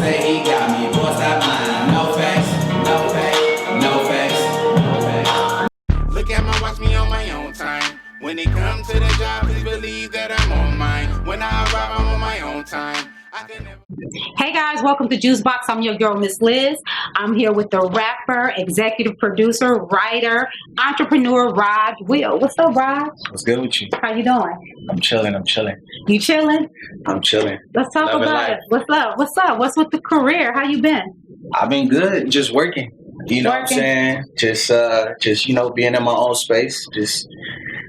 say he got me, boy, stop lying. No facts, no facts, no facts, no facts. Look at my watch, me on my own time. When it comes to the job, please believe that I'm on mine. When I arrive, I'm on my own time. Hey guys, welcome to JUICEBOX. I'm your girl, Miss Liz. I'm here with the rapper, executive producer, writer, entrepreneur, RogWill. What's up, Rog? What's good with you? How you doing? I'm chilling. You chilling? I'm chilling. Let's talk about it. What's up? What's with the career? How you been? I've been good, just working. You know what I'm saying? Just being in my own space, just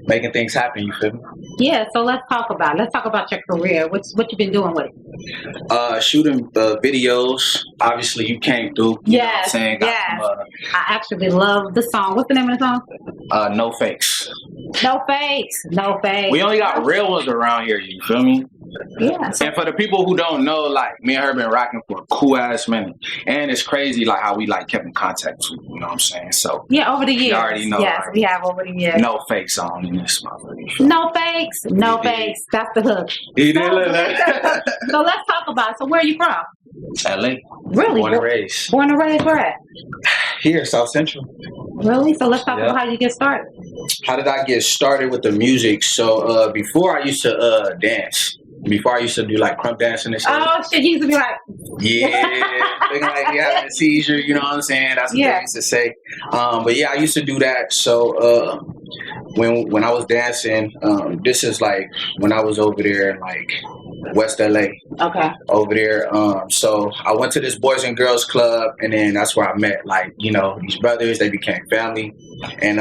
making things happen, you feel me? Yeah, so let's talk about it. Let's talk about your career. What you been doing with it? Shooting videos. Obviously, you came through. You know what I'm saying? Yes. I actually love the song. What's the name of the song? No fakes. No fakes. No fakes. We only got real ones around here, you feel me? Yeah. And for the people who don't know, like, me and her been rocking for a cool ass minute. And it's crazy, like, how we, like, kept in contact too, you know what I'm saying? So, yeah, over the years. You already know. Yes, like, we have over the years. No fakes on in this motherfucker. No fakes. No fakes. That's the hook. So let's talk about it. So where are you from? LA. Really? Born and raised. Born and raised where at? Here, South Central. Really? So let's talk about how you get started. How did I get started with the music? So before I used to dance. Before I used to do like crump dancing and shit. Oh shit, you used to be like, thinking like you having a seizure, you know what I'm saying? That's what they used to say. But yeah, I used to do that. So when I was dancing, this is like when I was over there in like West LA. Okay. Over there. So I went to this Boys and Girls Club, and then that's where I met like, you know, these brothers. They became family. And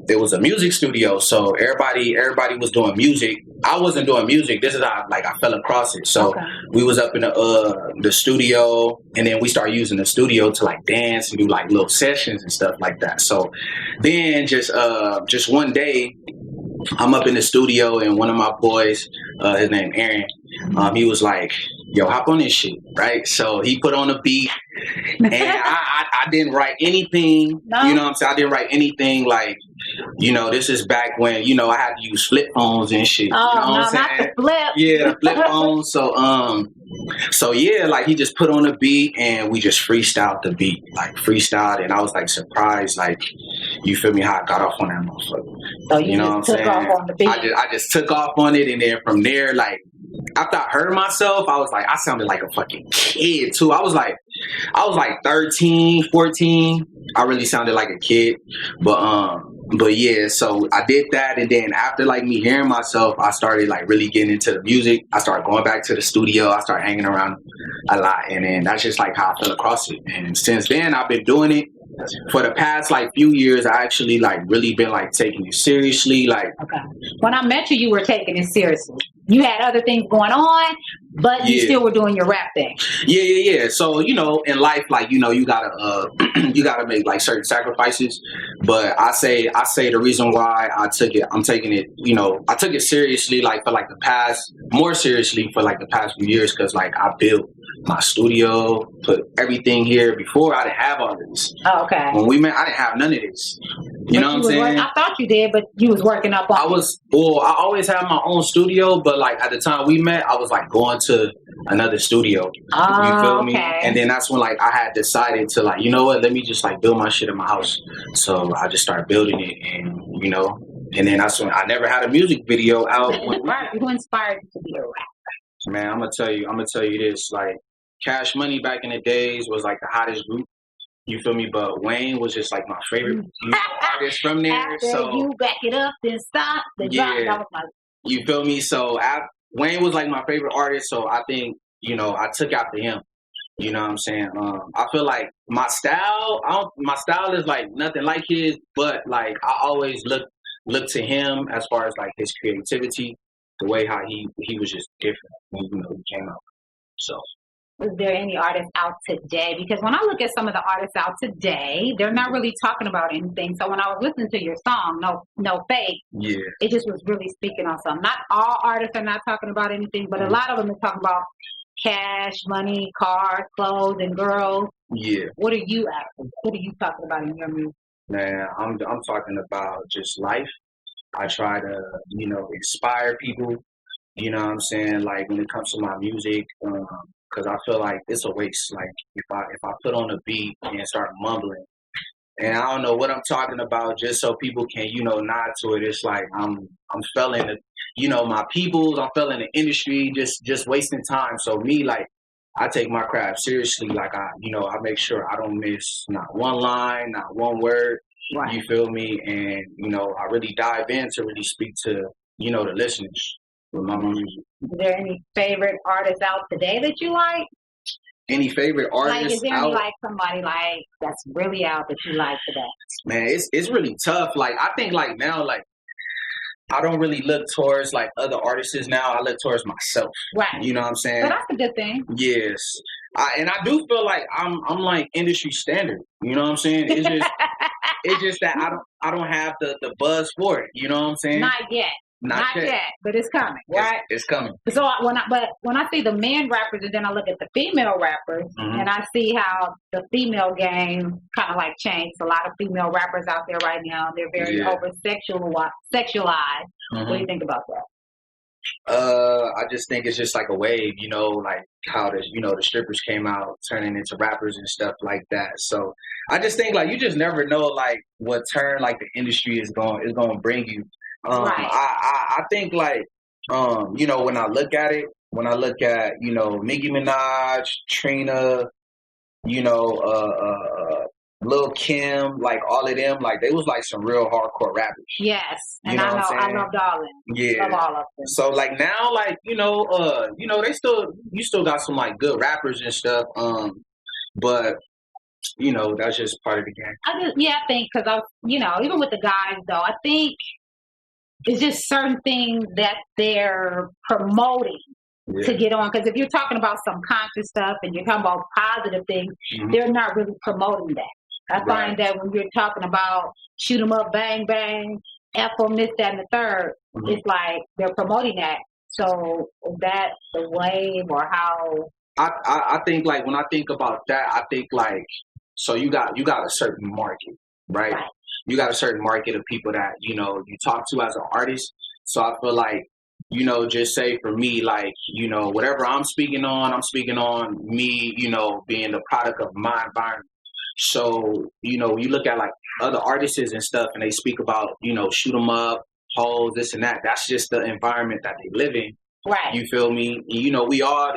there was a music studio, so everybody was doing music. I wasn't doing music. This is how like I fell across it. So we was up in the studio, and then we started using the studio to like dance and do like little sessions and stuff like that. So then just one day, I'm up in the studio, and one of my boys, his name Aaron, he was like, yo, hop on this shit, right? So he put on a beat, and I didn't write anything, you know what I'm saying? I didn't write anything like, you know, this is back when, you know, I had to use flip phones and shit. Oh, you know what I'm saying? Not the flip. Yeah, the flip phones. So yeah, like he just put on a beat, and we just freestyled the beat, like freestyled, and I was like surprised, like, you feel me, how I got off on that motherfucker. So you know what I'm saying? Off on the beat. I just took off on it, and then from there, like, after I heard myself, I was like, I sounded like a fucking kid too. I was like 13, 14. I really sounded like a kid. But yeah, so I did that, and then after like me hearing myself, I started like really getting into the music. I started going back to the studio. I started hanging around a lot, and then that's just like how I fell across it. And since then, I've been doing it. For the past like few years, I actually like really been like taking it seriously. Like, when I met you, you were taking it seriously. You had other things going on, but you still were doing your rap thing. Yeah. So, you know, in life, like, you know, you gotta make like certain sacrifices. But I say the reason why I'm taking it, you know, I took it seriously like for like more seriously for like the past few years, because like I built my studio, put everything here. Before I didn't have all this. Oh, okay. When we met, I didn't have none of this. You know what I'm saying? I thought you did, but you was working up on I always had my own studio, but like at the time we met, I was like going to another studio. You feel me? And then that's when like I had decided to like, you know what, let me just like build my shit in my house. So I just started building it, and you know, and then that's when I never had a music video out. Who inspired you to be a rapper? Man, I'm gonna tell you this, like Cash Money back in the days was like the hottest group. You feel me? But Wayne was just like my favorite artist from there. After so you back it up, then stop. Then drop. You feel me? So Wayne was like my favorite artist. So I think, you know, I took after him. You know what I'm saying? I feel like my style is like nothing like his, but like I always look to him as far as like his creativity, the way how he was just different when, you know, he came out. So. Is there any artists out today? Because when I look at some of the artists out today, they're not really talking about anything. So when I was listening to your song, No Fake, it just was really speaking on something. Not all artists are not talking about anything, but a lot of them are talking about cash, money, cars, clothes, and girls. Yeah. What are you talking about in your music? Man, I'm talking about just life. I try to, you know, inspire people. You know what I'm saying? Like when it comes to my music, because I feel like it's a waste. Like if I put on a beat and start mumbling, and I don't know what I'm talking about, just so people can, nod to it. It's like I'm failing the, my peoples. I'm failing the industry, just wasting time. So me, like, I take my craft seriously. Like I make sure I don't miss not one line, not one word. Right. You feel me? And I really dive in to really speak to the listeners with my music. Is there any favorite artists out today that you like? Any favorite artists? Like, is there any somebody that's really out that you like today? Man, it's really tough. Like I think like now, like I don't really look towards like other artists now. I look towards myself. Right. You know what I'm saying? But that's a good thing. Yes. And I do feel like I'm like industry standard. You know what I'm saying? It's just that I don't have the buzz for it. You know what I'm saying? Not yet. Not yet, but it's coming, right? It's coming. So when I see the men rappers, and then I look at the female rappers, and I see how the female game kind of like changed. A lot of female rappers out there right now, they're very over sexualized. What do you think about that? I just think it's just like a wave, like how the strippers came out turning into rappers and stuff like that. So I just think like you just never know like what turn like the industry is going to bring you. Right. I think like when I look at Nicki Minaj, Trina, Lil Kim, like all of them, like they was like some real hardcore rappers. Yes, and I loved all of them. Yeah, love all of them. So like now, like you still got some like good rappers and stuff. But that's just part of the game. I think because even with the guys though, I think it's just certain things that they're promoting to get on. Because if you're talking about some conscious stuff and you're talking about positive things, they're not really promoting that. I find that when you're talking about shoot 'em up, bang, bang, F on this, that, and the third, it's like they're promoting that. So is that the wave or how? I think like when I think about that, I think like, so you got a certain market, right? You got a certain market of people that, you talk to as an artist. So I feel like, just say for me, like, whatever I'm speaking on me, being the product of my environment. So, you look at like other artists and stuff and they speak about, shoot 'em up, hoes, this and that. That's just the environment that they live in. Right. You feel me? We all,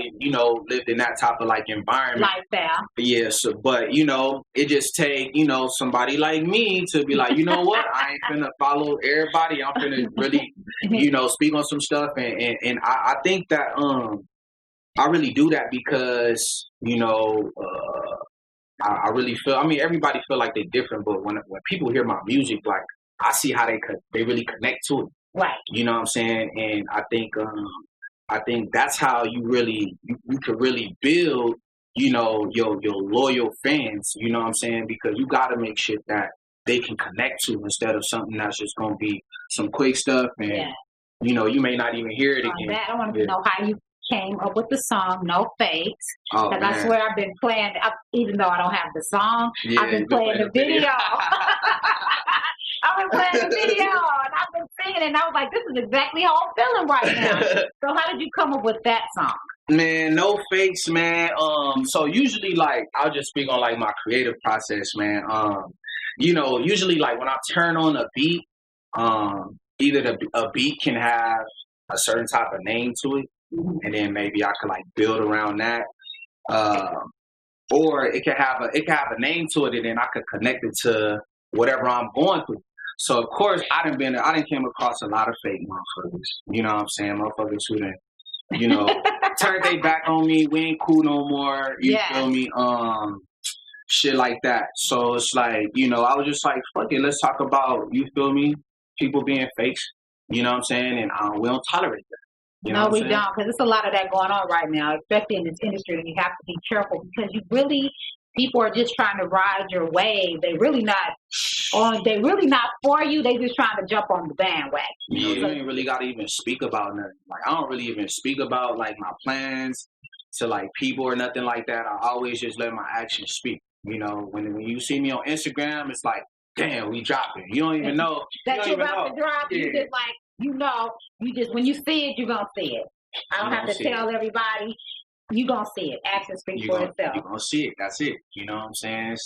lived in that type of like environment. Lifestyle. Yeah. So, but, it just take, somebody like me to be like, you know what? I ain't finna follow everybody. I'm finna really, speak on some stuff. And I think that, I really do that because, I really feel, everybody feel like they're different, but when people hear my music, like I see how they really connect to it. Right. You know what I'm saying? And I think that's how you could really build, your loyal fans, you know what I'm saying? Because you got to make shit that they can connect to instead of something that's just going to be some quick stuff and, you may not even hear it again. I want to know how you came up with the song No Fakes. Oh, because I swear I've been playing, even though I don't have the song, I've been playing the video. I've been playing the video and I've been singing and I was like, this is exactly how I'm feeling right now. So how did you come up with that song? Man, No Fakes, man. So usually like I'll just speak on like my creative process, man. Usually like when I turn on a beat, either a beat can have a certain type of name to it, and then maybe I could like build around that. Or it could have a name to it and then I could connect it to whatever I'm going through. So of course I done came across a lot of fake motherfuckers. You know what I'm saying? Motherfuckers who done, turned they back on me, we ain't cool no more. You feel me? Shit like that. So it's like, I was just like, fuck it, let's talk about, you feel me, people being fakes. You know what I'm saying? And we don't tolerate that. No, we don't, because there's a lot of that going on right now, especially in this industry. And you have to be careful because people are just trying to ride your wave. They really not for you. They just trying to jump on the bandwagon. You ain't really got to even speak about nothing. Like I don't really even speak about like my plans to like people or nothing like that. I always just let my actions speak. When you see me on Instagram, it's like, damn, we dropping. You don't even know that you're about to drop. You just like, you just when you see it, you're gonna see it. I don't have to tell everybody You gonna see it. Action speaks for itself. You're gonna see it. That's it. You know what I'm saying?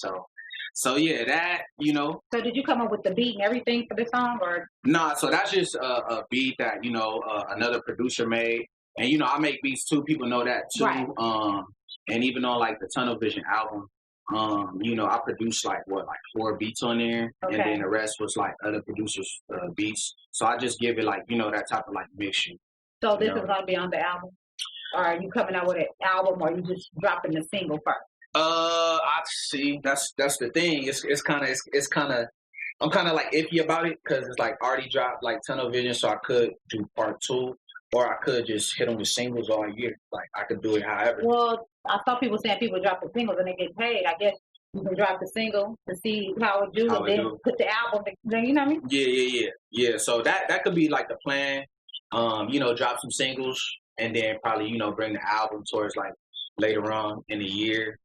So yeah, that, you know. So did you come up with the beat and everything for the song, or? Nah, so that's just a beat that, you know, another producer made. And, you know, I make beats too. People know that too. Right. And even on like the Tunnel Vision album, you know, I produced like 4 beats on there. Okay. And then the rest was like other producers' beats. So I just give it like, you know, that type of like mixture. So this is gonna be on the album? Or are you coming out with an album, or you just dropping the single first? I see. That's the thing. It's kind of I'm kind of like iffy about it because it's like already dropped like Tunnel Vision, so I could do part 2, or I could just hit them with singles all year. Like I could do it however. Well, I saw people saying people drop the singles and they get paid. I guess you can drop the single to see how it do, and then put the album. You know what I mean? Yeah. So that could be like the plan. You know, drop some singles and then probably, you know, bring the album towards like later on in the year.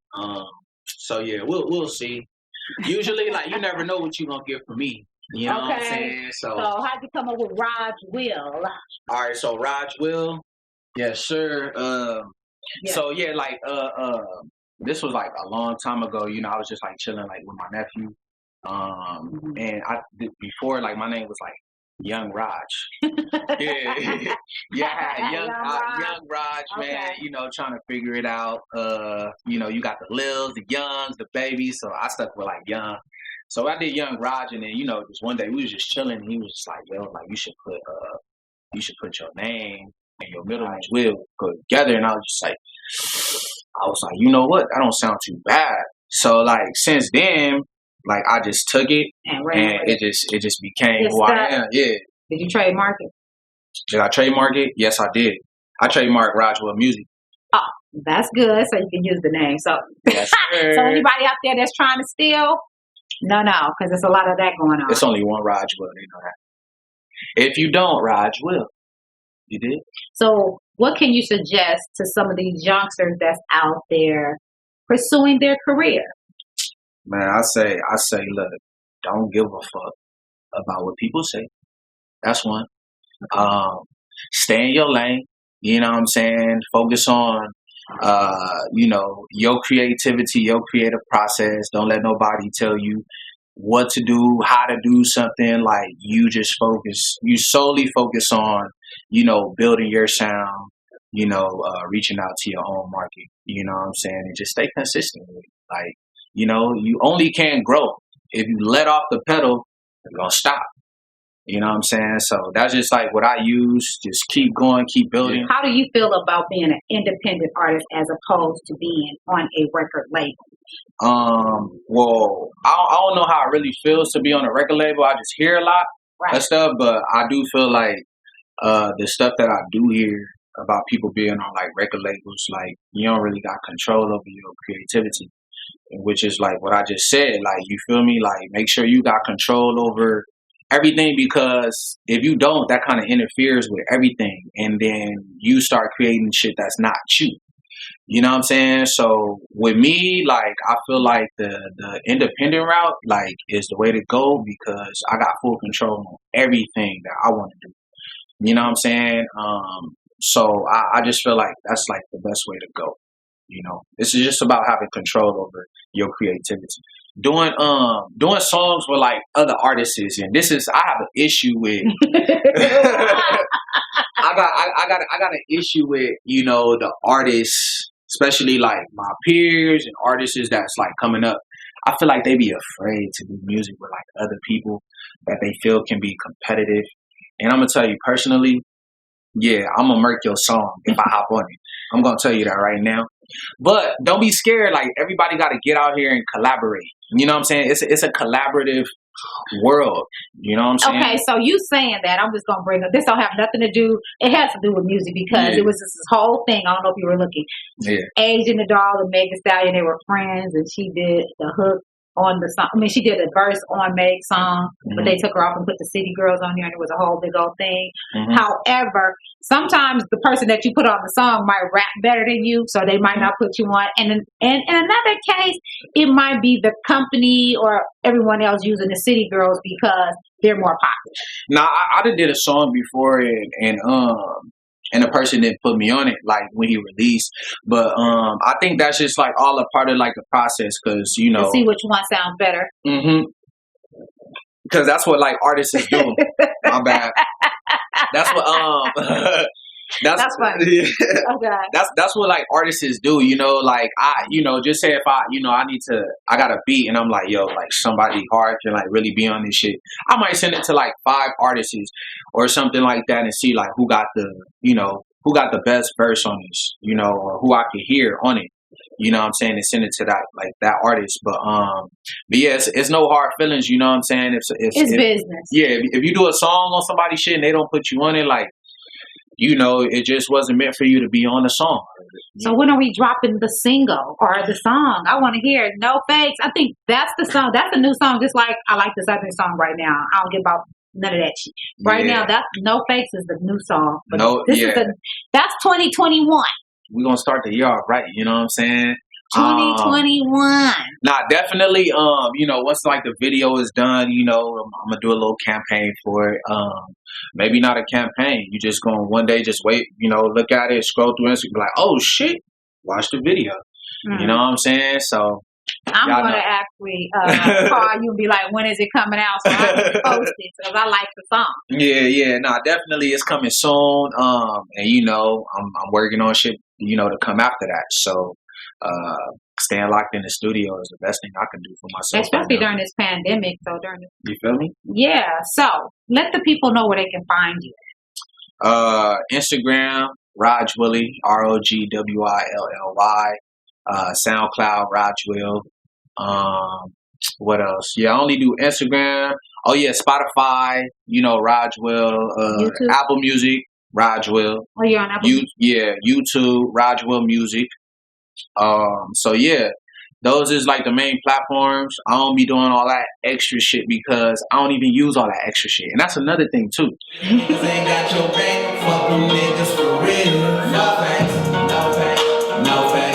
So yeah, we'll see. Usually, like, you never know what you're gonna get from me. You know what I'm saying? So how'd you come up with RogWill? All right, so RogWill, yes sir. So yeah, like this was like a long time ago. You know, I was just like chilling like with my nephew. And before, like, my name was like Young Raj. yeah, young Raj, man. You know, trying to figure it out. You know, you got the Lils, the Youngs, the Babies. So I stuck with like Young. So I did Young Raj, and then, you know, just one day we was just chilling. And he was just like, "Yo, like, you should put your name and your middle name Will go together." And I was like, you know what? That don't sound too bad. So like since then, like, I just took it, and it just became who I am. Yeah. Did you trademark it? Did I trademark it? Yes, I did. I trademarked RogWill Music. Oh, that's good. So you can use the name. So, yes, so anybody out there that's trying to steal, no, because there's a lot of that going on. It's only one RogWill. You know that. If you don't, RogWill. You did. So, what can you suggest to some of these youngsters that's out there pursuing their career? Man, I say, look, don't give a fuck about what people say. That's one. Stay in your lane. You know what I'm saying? Focus on, you know, your creativity, your creative process. Don't let nobody tell you what to do, how to do something. Like, you solely focus on, you know, building your sound, you know, reaching out to your own market. You know what I'm saying? And just stay consistent with it. Like, you know, you only can grow. If you let off the pedal, you're going to stop. You know what I'm saying? So that's just like what I use. Just keep going, keep building. How do you feel about being an independent artist as opposed to being on a record label? Well, I don't know how it really feels to be on a record label. I just hear a lot of stuff, but I do feel like the stuff that I do hear about people being on like record labels, like, you don't really got control over your creativity. Which is like what I just said, like, you feel me? Like, make sure you got control over everything, because if you don't, that kind of interferes with everything, and then you start creating shit that's not you. You know what I'm saying? So with me, like, I feel like the independent route, like, is the way to go, because I got full control on everything that I want to do. You know what I'm saying? So I just feel like that's like the best way to go. You know, this is just about having control over your creativity. Doing songs with like other artists, and this is, I have an issue with. I got an issue with, you know, the artists, especially like my peers and artists that's like coming up. I feel like they be afraid to do music with like other people that they feel can be competitive. And I'm gonna tell you personally, yeah, I'm gonna murk your song if I hop on it. I'm gonna tell you that right now. But don't be scared. Like, everybody got to get out here and collaborate. You know what I'm saying? It's a collaborative world. You know what I'm saying? Okay, so you saying that, I'm just gonna bring up. This don't have nothing to do. It has to do with music, because it was this whole thing. I don't know if you were looking. Yeah. Asian the Doll and Meg Thee Stallion, they were friends, and she did the hook on the song. I mean, she did a verse on Meg's song, but they took her off and put the City Girls on there, and it was a whole big old thing. However, sometimes the person that you put on the song might rap better than you, so they might not put you on. And in another case, it might be the company or everyone else using the City Girls because they're more popular. Now, I done did a song before, and and the person didn't put me on it like when he released. But I think that's just like all a part of like the process, because you know, to see which one sounds better. Because that's what like artists do. My bad. That's what that's funny. Yeah. Okay. That's what like artists do, you know, like just say if I got a beat and I'm like, yo, like somebody hard can like really be on this shit, I might send it to like 5 artists or something like that and see like who got the best verse on this, you know, or who I could hear on it. You know what I'm saying? And send it to that artist. But yeah, it's no hard feelings, you know what I'm saying? It's business. Yeah, if you do a song on somebody's shit and they don't put you on it, like, you know, it just wasn't meant for you to be on the song. So when are we dropping the single or the song? I want to hear No Fakes. I think that's the song. That's a new song. Just like I like this other song right now. I don't give about none of that shit. Right now, that's No Fakes is the new song. But that's 2021. We're gonna start the year off right, you know what I'm saying? 2021. Nah, definitely. You know, once like the video is done, you know, I'm gonna do a little campaign for it. Maybe not a campaign. You just gonna one day just wait, you know, look at it, scroll through Instagram, be like, oh shit, watch the video. You know what I'm saying? So I'm gonna actually call you and be like, when is it coming out? So I can post it because I like the song. Yeah. Nah, definitely it's coming soon. And you know, I'm working on shit, you know, to come after that. So staying locked in the studio is the best thing I can do for myself. Especially during this pandemic. So you feel me? Yeah. So let the people know where they can find you. Instagram, RogWill, RogWill. SoundCloud, RogWill. What else? Yeah, I only do Instagram. Oh yeah, Spotify. You know, RogWill. Apple Music, RogWill. Oh, you're on Apple. YouTube, RogWill Music. So yeah, those is like the main platforms. I don't be doing all that extra shit because I don't even use all that extra shit, and that's another thing too. Niggas ain't got your back, fuck them niggas for real. No facts, no facts, no facts.